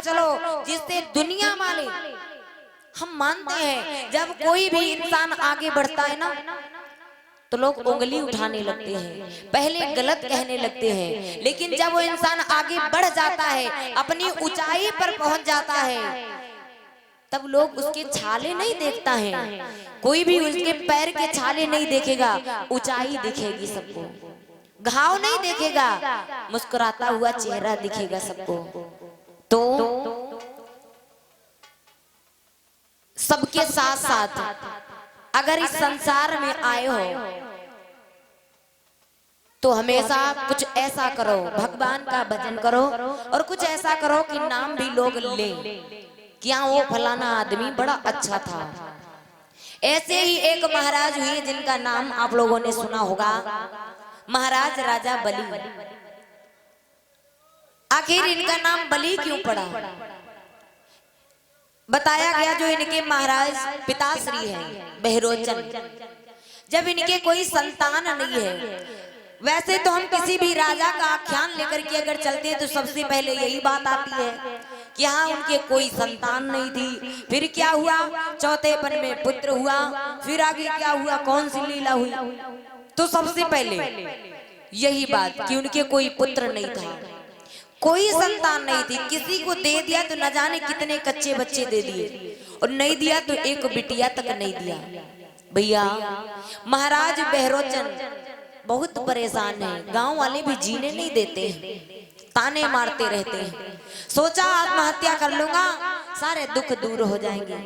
चलो जिससे दुनिया वाले हम मानते हैं जब कोई भी इंसान आगे बढ़ता है ना तो लोग उंगली उठाने लगते हैं, पहले गलत कहने लगते हैं, लेकिन जब वो इंसान आगे बढ़ जाता है, अपनी ऊंचाई पर पहुंच जाता है, तब लोग उसके छाले नहीं देखता है, कोई भी उसके पैर के छाले नहीं देखेगा, ऊंचाई दिखेगी सबको, घाव नहीं देखेगा, मुस्कुराता हुआ चेहरा दिखेगा सबको। तो सबके साथ साथ अगर इस संसार में आए हो तो हमेशा कुछ ऐसा करो, भगवान का भजन करो और कुछ ऐसा करो कि नाम भी लोग लें, क्या वो फलाना आदमी बड़ा अच्छा था। ऐसे ही एक महाराज हुए जिनका नाम आप लोगों ने सुना होगा, महाराज राजा बलि। आखिर इनका नाम बलि क्यों पड़ा? बताया गया जो इनके महाराज पिताश्री हैं बहरोचन, जब इनके कोई संतान नहीं है, वैसे तो हम किसी भी राजा का आख्यान लेकर के अगर चलते हैं तो सबसे पहले यही बात आती है कि हाँ उनके कोई संतान नहीं थी, फिर क्या हुआ, चौथेपन में पुत्र हुआ, फिर आगे क्या हुआ, कौन सी लीला हुई। तो सबसे पहले यही बात कि उनके कोई पुत्र नहीं था, कोई संतान नहीं थी, किसी को दे दिया तो न जाने कितने कच्चे बच्चे दे दिए, और नहीं दिया तो एक बिटिया तक नहीं दिया। भैया महाराज बहरोचन बहुत परेशान है, गांव वाले भी जीने नहीं देते हैं, ताने मारते रहते हैं। सोचा आत्महत्या कर लूंगा, सारे दुख दूर हो जाएंगे।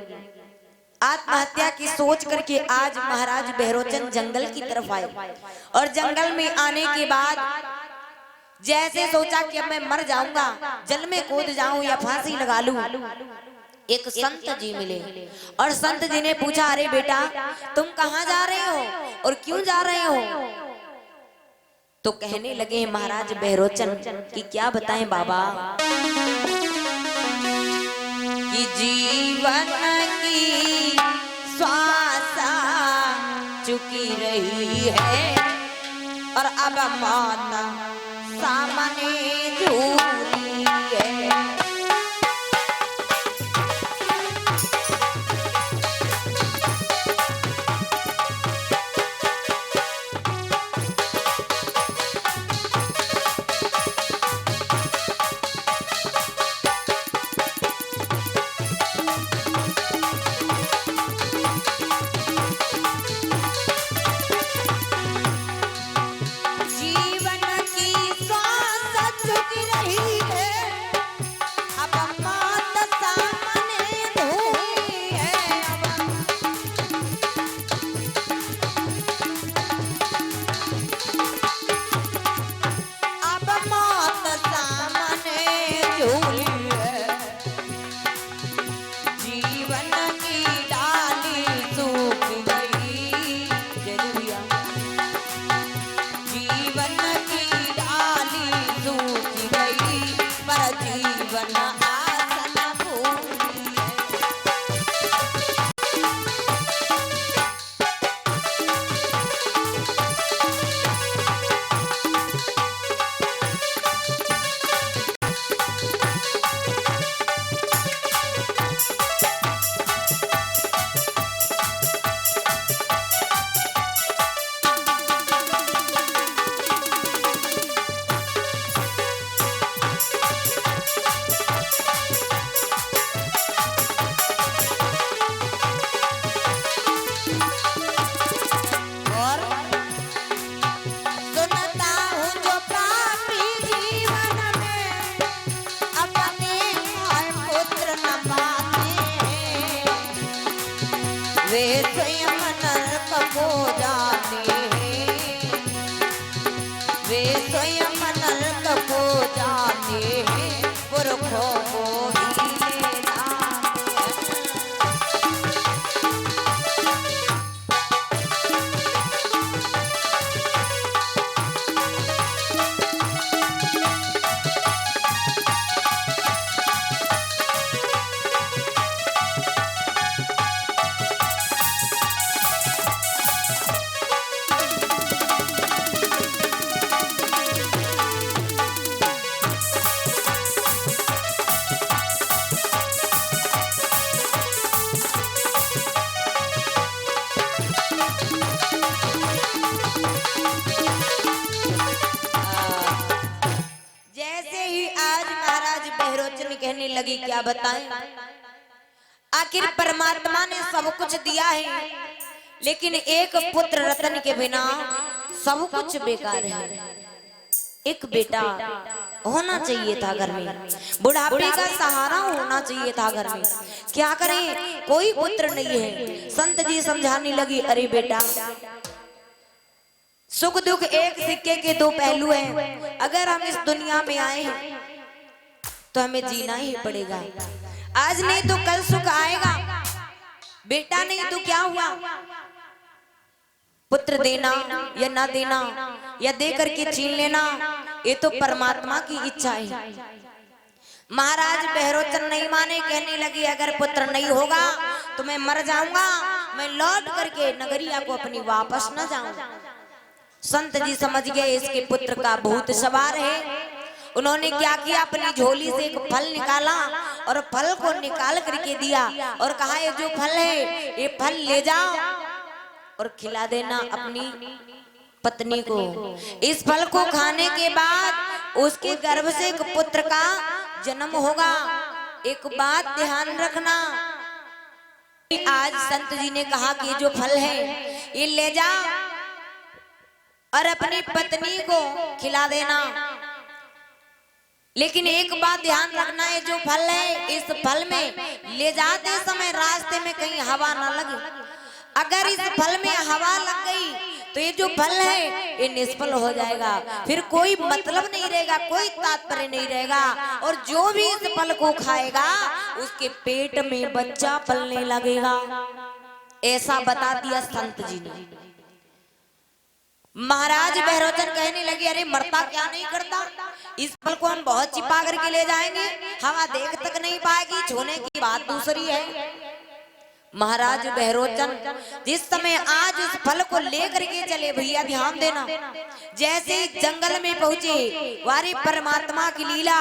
आत्महत्या की सोच करके आज महाराज बहरोचन जंगल की तरफ आए, और जंगल में आने के बाद जैसे सोचा कि अब मैं मर जाऊंगा, जल में कूद जाऊं या फांसी लगा लूं, एक संत जी मिले और संत जी ने पूछा, अरे बेटा तुम कहाँ जा रहे हो और क्यों जा रहे हो? तो कहने लगे महाराज बहरोचन कि क्या बताएं बाबा, कि जीवन की श्वास चुकी रही है और अब मौत सामने झूठी है। जीवन की श्वास चुकी रही है बहरोचन कहने लगी क्या बताएं, आखिर परमात्मा ने सब कुछ दिया है, लेकिन एक पुत्र रतन के बिना सब कुछ बेकार है। एक बेटा होना चाहिए था घर में, बुढ़ापे का सहारा होना चाहिए था घर में, क्या करें कोई पुत्र नहीं है। संत जी समझाने लगी, अरे बेटा सुख दुख एक सिक्के के दो पहलू हैं। अगर हम इस दुनिया में आए हैं तो हमें जीना ही पड़ेगा। आज नहीं तो कल सुख आएगा। बेटा नहीं तो क्या हुआ, पुत्र देना या ना देना या दे करके छीन लेना, ये तो परमात्मा की इच्छा है। महाराज बहरोचन नहीं माने, कहने लगी अगर पुत्र नहीं होगा तो मैं मर जाऊंगा, मैं लौट करके नगरिया को अपनी वापस न जाऊं। संत जी समझ गए इसके पुत्र का भूत सवार है। उन्होंने क्या किया, अपनी झोली से एक फल निकाला और फल को निकाल करके दिया और कहा ये जो फल है ये फल ले जाओ और खिला देना अपनी पत्नी को। इस फल को खाने के बाद उसके गर्भ से एक पुत्र का जन्म होगा। एक बात ध्यान रखना, आज संत जी ने कहा कि जो फल है ये ले जाओ और अपनी पत्नी को खिला देना, लेकिन एक बात ध्यान रखना है, जो फल है इस फल में ले जाते समय रास्ते में कहीं हवा ना लगे। अगर इस फल में हवा लग गई तो ये जो फल है ये निष्फल हो जाएगा, फिर कोई मतलब नहीं रहेगा, कोई तात्पर्य नहीं रहेगा, और जो भी इस फल को खाएगा उसके पेट में बच्चा पलने लगेगा। ऐसा बता दिया संत जी ने। महाराज बहरोचन कहने लगे अरे मरता क्या नहीं करता, इस फल को हम बहुत छिपा करके ले जाएंगे, हवा देख तक नहीं पाएगी, छूने की बात दूसरी है। महाराज बहरोचन जिस समय आज उस फल को लेकर के चले, भैया ध्यान देना, जैसे जंगल में पहुंचे वारी परमात्मा की लीला,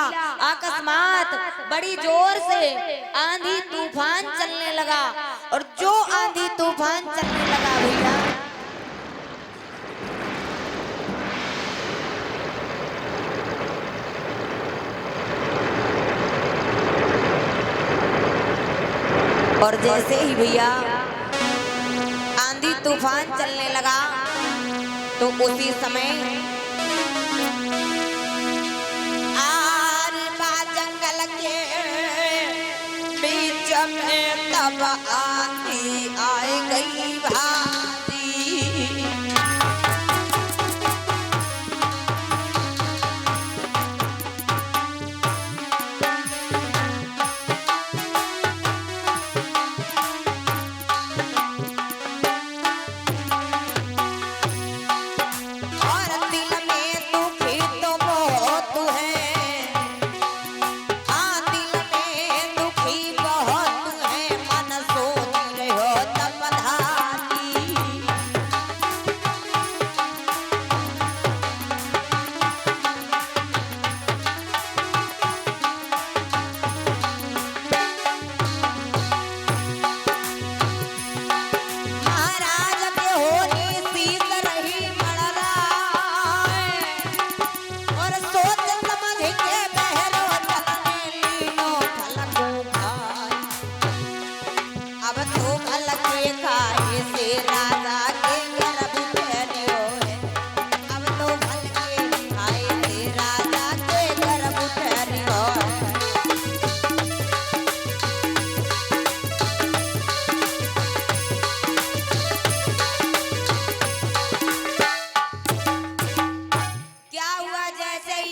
अकस्मात बड़ी जोर से आंधी तूफान चलने लगा, और जो आंधी तूफान चलने लगा भैया और जैसे ही भैया आंधी तूफान चलने लगा तो उसी समय आर बा जंगल के बीच में तब आंधी आई गई भारी।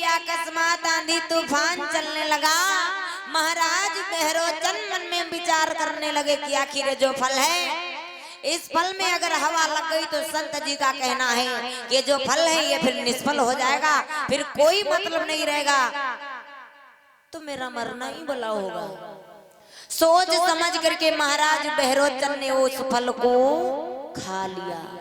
अकस्मात आंधी तूफान चलने लगा। महाराज बहरोचन मन में विचार करने लगे कि आखिर जो फल है, इस फल में अगर हवा लग गई तो संत जी का कहना है कि जो फल है ये फिर निष्फल हो जाएगा, फिर कोई मतलब नहीं रहेगा, तो मेरा मरना ही भला होगा। सोच समझ करके महाराज बहरोचन ने उस फल को खा लिया।